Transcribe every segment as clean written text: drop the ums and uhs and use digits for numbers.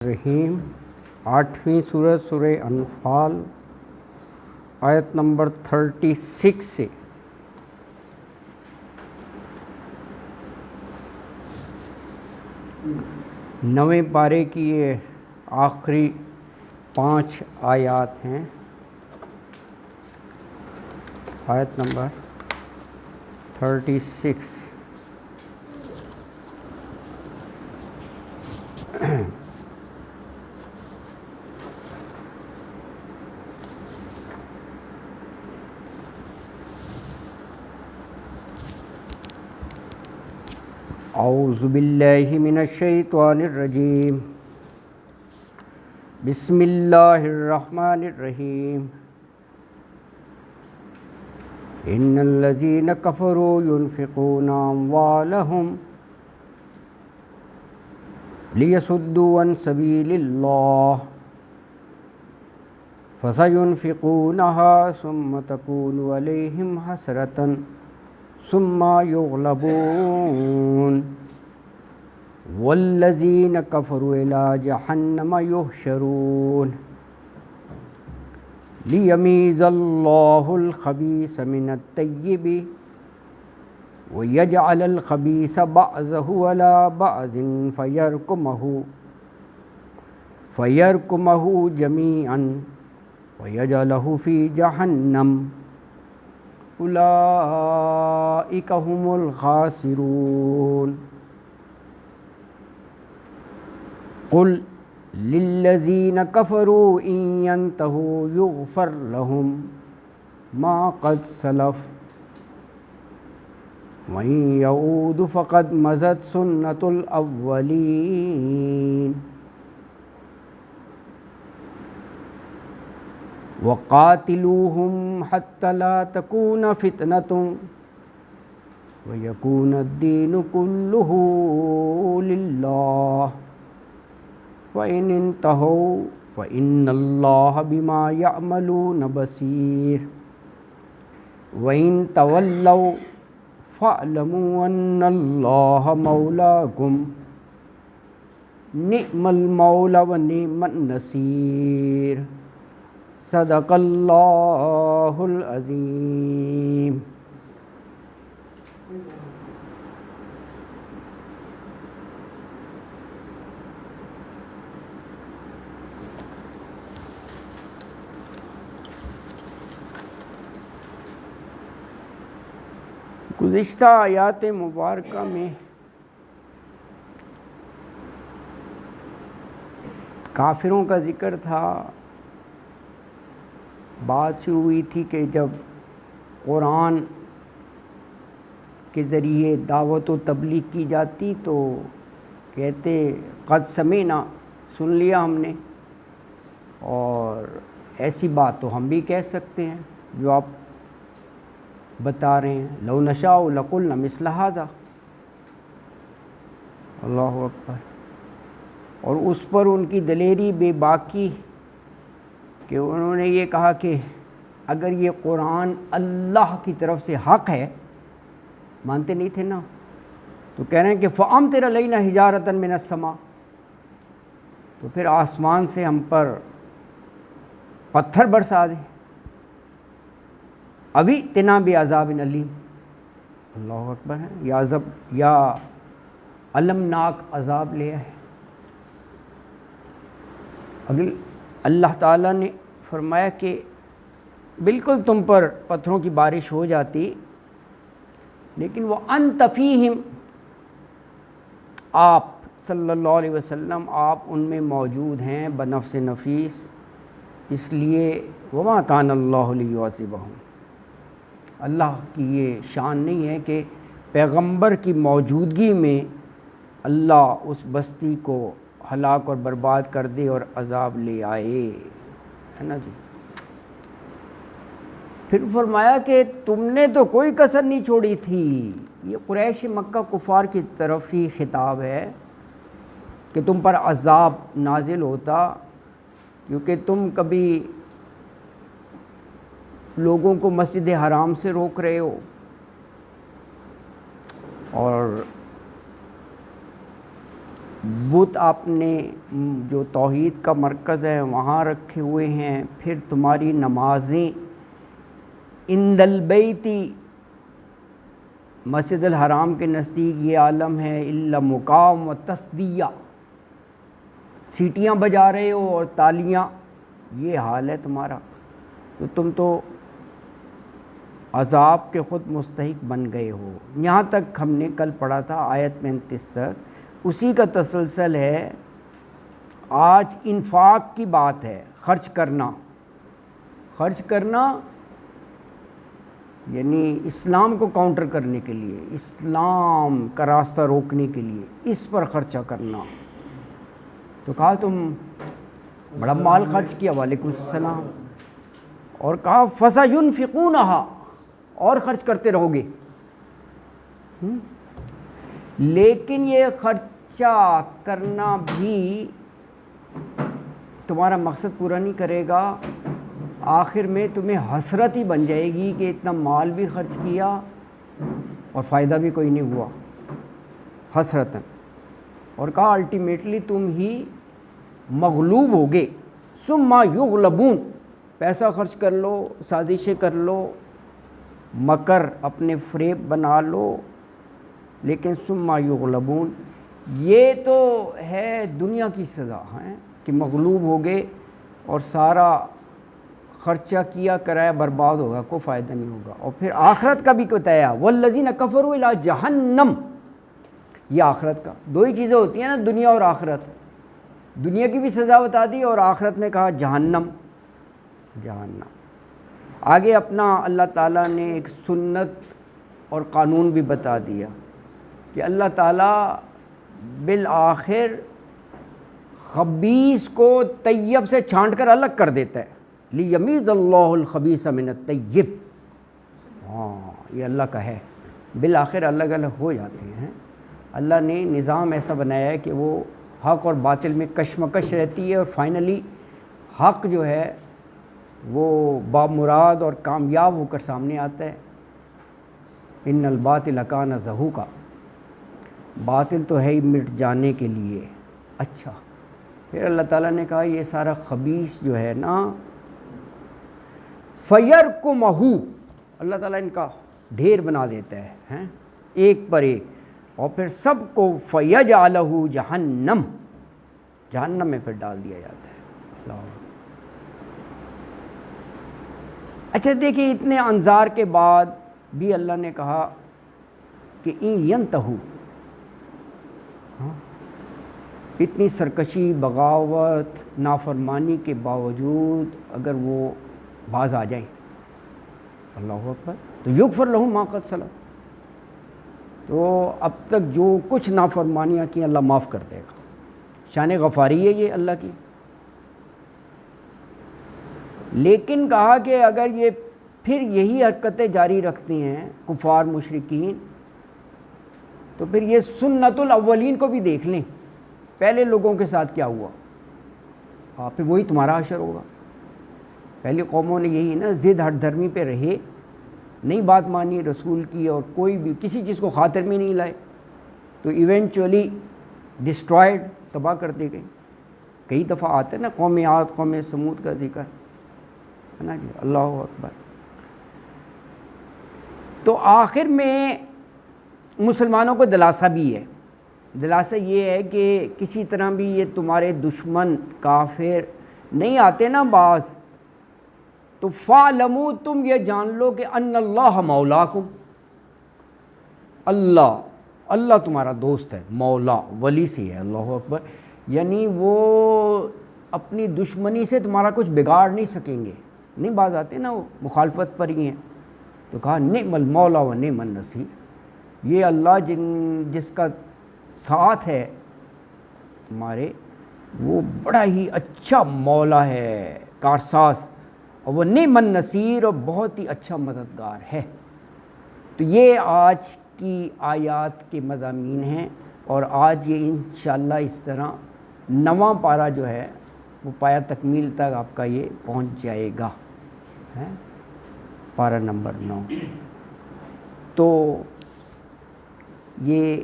رحیم 8ویں سورہ سورہ انفال آیت نمبر 36 سے نویں پارے کی یہ آخری 5 آیات ہیں۔ آیت نمبر 36۔ اعوذ باللہ من الشیطان الرجیم، بسم اللہ الرحمن الرحیم۔ ان الذین کفروا ينفقون اموالهم لیصدوا عن سبیل اللہ فسينفقونها ثم تكون علیہم حسرة ثم يغلبون والذین کفروا إلی جہنم یحشرون لیمیز اللہ الخبیث من الطیب ویجعل الخبیث بعضہ علی بعض فیرکمہ جمیعا ویجعلہ فی جہنم اولئک هم الخاسرون۔ قل للذین کفروا ان ینتہوا یغفر لهم ما قد سلف وَإِن يَعُودُوا فَقَدْ مَضَتْ سُنَّتُ الْأَوَّلِينَ وَقَاتِلُوهُمْ حَتَّى لَا تَكُونَ فِتْنَةٌ وَيَكُونَ الدِّينُ كُلُّهُ لِلَّهِ فَإِنِ انْتَهَوْا فَإِنَّ اللَّهَ بِمَا يَعْمَلُونَ بَصِيرٌ وَإِن تَوَلَّوْا فَاعْلَمُوا أَنَّ اللَّهَ مَوْلَاكُمْ نِعْمَ الْمَوْلَى وَنِعْمَ النَّصِيرُ۔ صدق اللہ العظیم۔ گزشتہ آیات مبارکہ میں کافروں کا ذکر تھا۔ بات شروع ہوئی تھی کہ جب قرآن کے ذریعے دعوت و تبلیغ کی جاتی تو کہتے قد سمعنا، سن لیا ہم نے، اور ایسی بات تو ہم بھی کہہ سکتے ہیں جو آپ بتا رہے ہیں۔ لو نشاء لقلنا مثل ھذا، اللہ اکبر۔ اور اس پر ان کی دلیری بے باکی کہ انہوں نے یہ کہا کہ اگر یہ قرآن اللہ کی طرف سے حق ہے، مانتے نہیں تھے نا، تو کہہ رہے ہیں کہ فَأَمْطِرْ عَلَيْنَا حِجَارَةً مِّنَ السَّمَاءِ، تو پھر آسمان سے ہم پر پتھر برسا دیں، ابھی بعذاب علیم، اللہ اکبر ہے، یا المناک عذاب لے آئے۔ اگل اللہ تعالیٰ نے فرمایا کہ بالکل تم پر پتھروں کی بارش ہو جاتی، لیکن وہ انت فیہم، آپ صلی اللہ علیہ وسلم آپ ان میں موجود ہیں بنفس نفیس، اس لیے وما کان اللہ لیعذبہم، اللہ کی یہ شان نہیں ہے کہ پیغمبر کی موجودگی میں اللہ اس بستی کو ہلاک اور برباد کر دے اور عذاب لے آئے، ہے نا جی۔ پھر فرمایا کہ تم نے تو کوئی کسر نہیں چھوڑی تھی۔ یہ قریش مکہ کفار کی طرف ہی خطاب ہے کہ تم پر عذاب نازل ہوتا، کیونکہ تم کبھی لوگوں کو مسجد حرام سے روک رہے ہو، اور بت آپ نے جو توحید کا مرکز ہے وہاں رکھے ہوئے ہیں، پھر تمہاری نمازیں عند البیتی مسجد الحرام کے نزدیک یہ عالم ہے، الا مقام و تصدیہ، سیٹیاں بجا رہے ہو اور تالیاں، یہ حال ہے تمہارا، تو تم تو عذاب کے خود مستحق بن گئے ہو۔ یہاں تک ہم نے کل پڑھا تھا آیت 35 تک، اسی کا تسلسل ہے۔ آج انفاق کی بات ہے، خرچ کرنا یعنی اسلام کو کاؤنٹر کرنے کے لیے، اسلام کا راستہ روکنے کے لیے اس پر خرچہ کرنا۔ تو کہا تم بڑا مال خرچ کیا، وعلیکم السلام، اور کہا فَسَيُنْفِقُونَهَا، اور خرچ کرتے رہو گے، لیکن یہ خرچہ کرنا بھی تمہارا مقصد پورا نہیں کرے گا، آخر میں تمہیں حسرت ہی بن جائے گی کہ اتنا مال بھی خرچ کیا اور فائدہ بھی کوئی نہیں ہوا، حسرتاً، اور کہا الٹیمیٹلی تم ہی مغلوب ہوگے۔ ثم یغلبون، پیسہ خرچ کر لو، سازشیں کر لو، مکر اپنے فریب بنا لو، لیکن ثم یغلبون، یہ تو ہے دنیا کی سزا ہے کہ مغلوب ہوگے اور سارا خرچہ کیا کرایا برباد ہوگا، کوئی فائدہ نہیں ہوگا۔ اور پھر آخرت کا بھی بتایا، والذین کفروا الی جہنم، یہ آخرت کا، دو ہی چیزیں ہوتی ہیں نا، دنیا اور آخرت، دنیا کی بھی سزا بتا دی اور آخرت میں کہا جہنم۔ آگے اپنا اللہ تعالیٰ نے ایک سنت اور قانون بھی بتا دیا کہ اللہ تعالیٰ بالآخر خبیث کو طیب سے چھانٹ کر الگ کر دیتا ہے، لیمیز اللہ الخبیث من الطیب، یہ اللہ کا ہے، بالآخر الگ الگ ہو جاتے ہیں۔ اللہ نے نظام ایسا بنایا ہے کہ وہ حق اور باطل میں کشمکش رہتی ہے، اور فائنلی حق جو ہے وہ بامراد اور کامیاب ہو کر سامنے آتا ہے۔ ان الباطل کان زہوقا، باطل تو ہے ہی مٹ جانے کے لیے۔ اچھا، پھر اللہ تعالیٰ نے کہا یہ سارا خبیث جو ہے نا، فَيَرْكُمَهُ، اللہ تعالیٰ ان کا ڈھیر بنا دیتا ہے ایک پر ایک، اور پھر سب کو فَيَجْعَلَهُ جہنم، جہنم میں پھر ڈال دیا جاتا ہے۔ اللہ، اچھا دیکھیں، اتنے انذار کے بعد بھی اللہ نے کہا کہ ان ینتہو، اتنی سرکشی، بغاوت، نافرمانی کے باوجود اگر وہ باز آ جائیں، اللہ اکبر، تو یغفر لہم ما قد سلف، تو اب تک جو کچھ نافرمانیاں کی اللہ معاف کر دے گا۔ شان غفاری ہے یہ اللہ کی۔ لیکن کہا کہ اگر یہ پھر یہی حرکتیں جاری رکھتے ہیں کفار مشرکین، تو پھر یہ سنت الاولین کو بھی دیکھ لیں، پہلے لوگوں کے ساتھ کیا ہوا، پھر وہی تمہارا حشر ہوگا۔ پہلی قوموں نے یہی نا، ضد ہٹ دھرمی پہ رہے، نہیں بات مانی رسول کی، اور کوئی بھی کسی چیز کو خاطر میں نہیں لائے، تو ایونچولی ڈسٹرائڈ، تباہ کر دی گئی۔ کئی دفعہ آتے نا قوم عاد، قوم سمود کا ذکر ہے نا جی، اللہ اکبر۔ تو آخر میں مسلمانوں کو دلاسا بھی ہے، دلاسا یہ ہے کہ کسی طرح بھی یہ تمہارے دشمن کافر نہیں آتے نا باز، تو فَاعْلَمُوا، تم یہ جان لو کہ ان اللہ مولاکم، اللہ تمہارا دوست ہے، مولا ولی سے ہے، اللہ اکبر، یعنی وہ اپنی دشمنی سے تمہارا کچھ بگاڑ نہیں سکیں گے۔ نہیں باز آتے نا، وہ مخالفت پر ہی ہیں، تو کہا نعم المولا و نعم النصیر، یہ اللہ جس کا ساتھ ہے تمہارے، وہ بڑا ہی اچھا مولا ہے، کارساز، اور وہ نعم النصیر، اور بہت ہی اچھا مددگار ہے۔ تو یہ آج کی آیات کے مضامین ہیں، اور آج یہ انشاءاللہ اس طرح 9واں پارہ جو ہے وہ پایہ تکمیل تک آپ کا یہ پہنچ جائے گا، پارہ نمبر 9۔ تو یہ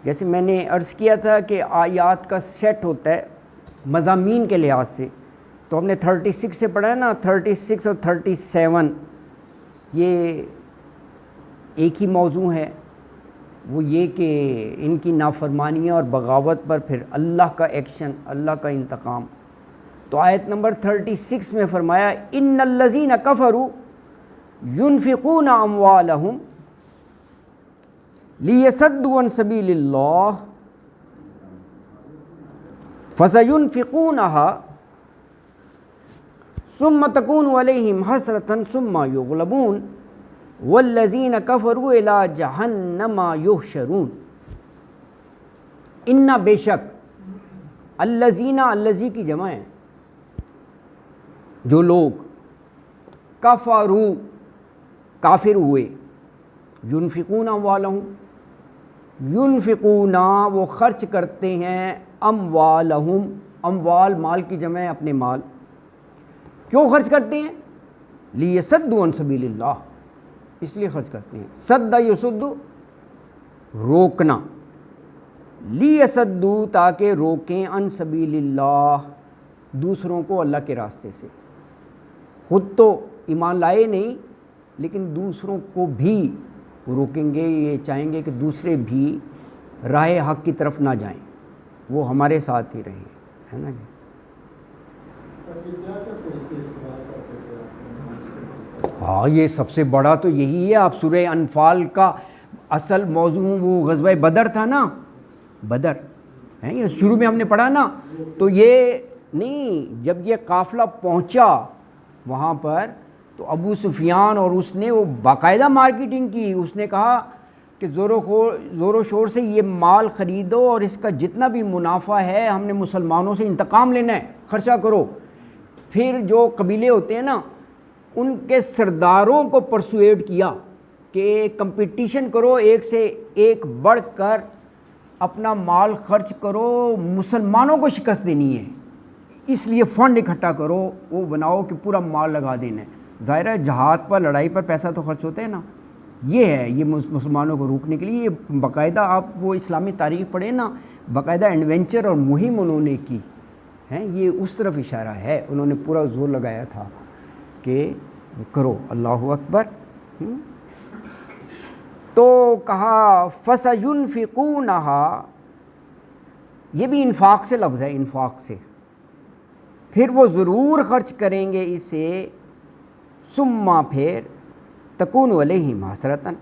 جیسے میں نے عرض کیا تھا کہ آیات کا سیٹ ہوتا ہے مضامین کے لحاظ سے، تو ہم نے 36 سے پڑھا ہے نا، 36 اور 37 یہ ایک ہی موضوع ہے، وہ یہ کہ ان کی نافرمانیاں اور بغاوت پر پھر اللہ کا ایکشن، اللہ کا انتقام۔ تو آیت نمبر 36 میں فرمایا ان الذین کفروا ينفقون اموالهم لیصدوا عن سبیل اللہ فسينفقونها ثم تكون عليهم حسرة ثم يغلبون والذین کفروا الی جہنم یحشرون۔ ان بے شک، الذین، الذی کی جمع ہے، جو لوگ کفروا کافر ہوئے، ینفقون اموالہم، ینفقون وہ خرچ کرتے ہیں، اموالہم، اموال مال کی جمع ہے، اپنے مال، کیوں خرچ کرتے ہیں؟ لیصدوا عن سبیل اللہ، اس لیے خرچ کرتے ہیں، صد یصد روکنا، لیصدوا تاکہ روکیں، عن سبیل اللہ دوسروں کو اللہ کے راستے سے، خود تو ایمان لائے نہیں لیکن دوسروں کو بھی روکیں گے، یہ چاہیں گے کہ دوسرے بھی راہ حق کی طرف نہ جائیں، وہ ہمارے ساتھ ہی رہیں، ہے نا جی۔ ہاں یہ سب سے بڑا تو یہی ہے، آپ سورہ انفال کا اصل موضوع وہ غزوہ بدر تھا نا، بدر ہے یہ شروع میں ہم نے پڑھا نا، تو یہ نہیں، جب یہ قافلہ پہنچا وہاں پر تو ابو سفیان اور اس نے وہ باقاعدہ مارکیٹنگ کی، اس نے کہا کہ زور و شور سے یہ مال خریدو اور اس کا جتنا بھی منافع ہے ہم نے مسلمانوں سے انتقام لینا ہے، خرچہ کرو۔ پھر جو قبیلے ہوتے ہیں نا ان کے سرداروں کو پرسویٹ کیا کہ کمپٹیشن کرو، ایک سے ایک بڑھ کر اپنا مال خرچ کرو، مسلمانوں کو شکست دینی ہے، اس لیے فنڈ اکٹھا کرو، وہ بناؤ کہ پورا مال لگا دینا ہے۔ ظاہر ہے جہاد پر، لڑائی پر پیسہ تو خرچ ہوتا ہے نا، یہ ہے یہ مسلمانوں کو روکنے کے لیے، یہ باقاعدہ آپ وہ اسلامی تاریخ پڑھیں نا، باقاعدہ ایڈونچر اور مہم انہوں نے کی ہیں، یہ اس طرف اشارہ ہے، انہوں نے پورا زور لگایا تھا کہ کرو، اللہ اکبر۔ تو کہا فَسَيُنْفِقُونَهَا، یہ بھی انفاق سے لفظ ہے، انفاق سے، پھر وہ ضرور خرچ کریں گے اسے، ثم پھر تکون علیہم حسرتاً،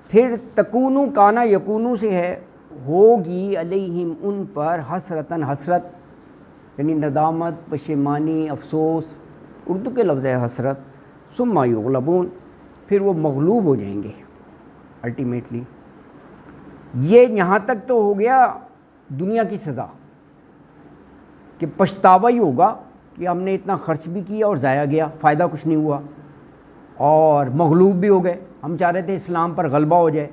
پھر تکونو کانا یکونو سے ہے، ہوگی علیہم ان پر، حسرتاً حسرت یعنی ندامت، پشیمانی، افسوس، اردو کے لفظ ہے حسرت، ثم یغلبون، پھر وہ مغلوب ہو جائیں گے الٹیمیٹلی۔ یہ یہاں تک تو ہو گیا دنیا کی سزا کہ پچھتاوا ہی ہوگا کہ ہم نے اتنا خرچ بھی کیا اور ضائع گیا، فائدہ کچھ نہیں ہوا، اور مغلوب بھی ہو گئے، ہم چاہ رہے تھے اسلام پر غلبہ ہو جائے،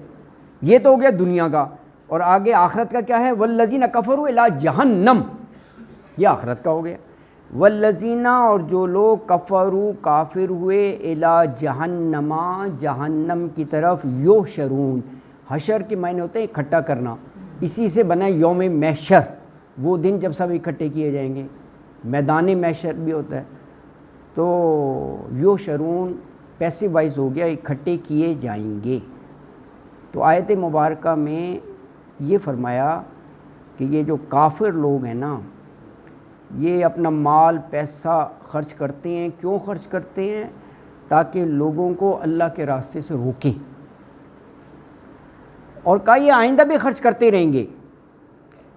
یہ تو ہو گیا دنیا کا۔ اور آگے آخرت کا کیا ہے؟ والذین کفروا الی جہنم، یہ آخرت کا ہو گیا۔ والذین، اور جو لوگ کفروا کافر ہوئے، الی جہنم، جہنم کی طرف، یحشرون، حشر کے معنی ہوتے ہیں اکٹھا کرنا، اسی سے بنا یوم محشر، وہ دن جب سب اکٹھے کیے جائیں گے، میدان محشر بھی ہوتا ہے۔ تو یحشرون پیسو وائز ہو گیا، اکٹھے کیے جائیں گے۔ تو آیت مبارکہ میں یہ فرمایا کہ یہ جو کافر لوگ ہیں نا، یہ اپنا مال پیسہ خرچ کرتے ہیں، کیوں خرچ کرتے ہیں؟ تاکہ لوگوں کو اللہ کے راستے سے روکیں، اور کہا یہ آئندہ بھی خرچ کرتے رہیں گے،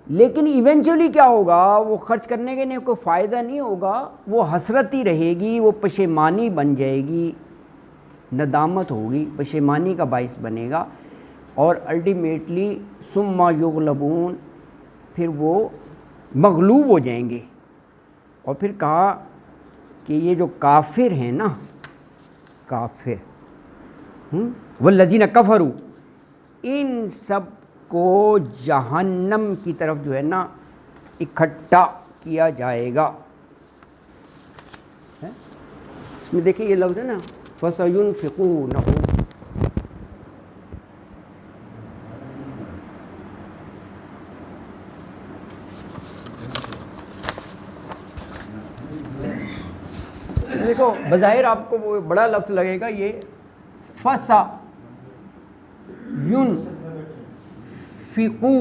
لیکن ایونچولی کیا ہوگا؟ وہ خرچ کرنے کے لیے کوئی فائدہ نہیں ہوگا، وہ حسرت ہی رہے گی، وہ پشیمانی بن جائے گی، ندامت ہوگی، پشیمانی کا باعث بنے گا، اور الٹیمیٹلی ثم یغلبون، پھر وہ مغلوب ہو جائیں گے۔ اور پھر کہا کہ یہ جو کافر ہیں نا، کافر، والذین کفروا، ان سب کو جہنم کی طرف جو ہے نا اکٹھا کیا جائے گا۔ اس میں دیکھیں یہ لفظ ہے نا فَسَيُنْفِقُونَهُ، دیکھو بظاہر آپ کو وہ بڑا لفظ لگے گا، یہ فسا ین فقو